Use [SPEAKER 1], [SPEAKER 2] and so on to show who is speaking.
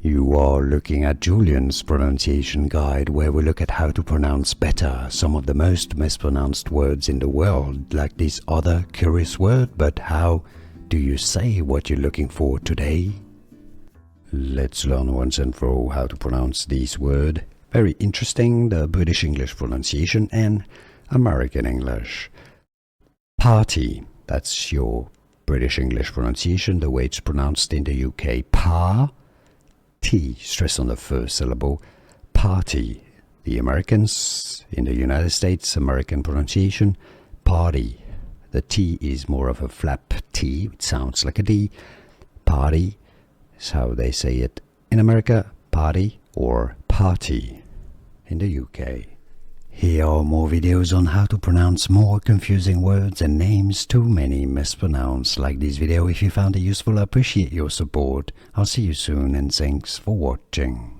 [SPEAKER 1] You are looking at Julian's pronunciation guide, where we look at how to pronounce better some of the most mispronounced words in the world, like this other curious word. But how do you say what you're looking for today? Let's learn once and for all how to pronounce this word. Very interesting, the British English pronunciation and American English. Party, that's your British English pronunciation, the way it's pronounced in the UK. T, stress on the first syllable. Party. The Americans, in the United States, American pronunciation. Party. The T is more of a flap T, it sounds like a D. Party is how they say it in America. Party or party in the UK. Here are more videos on how to pronounce more confusing words and names too many mispronounced. Like this video if you found it useful. I appreciate your support. I'll see you soon and thanks for watching.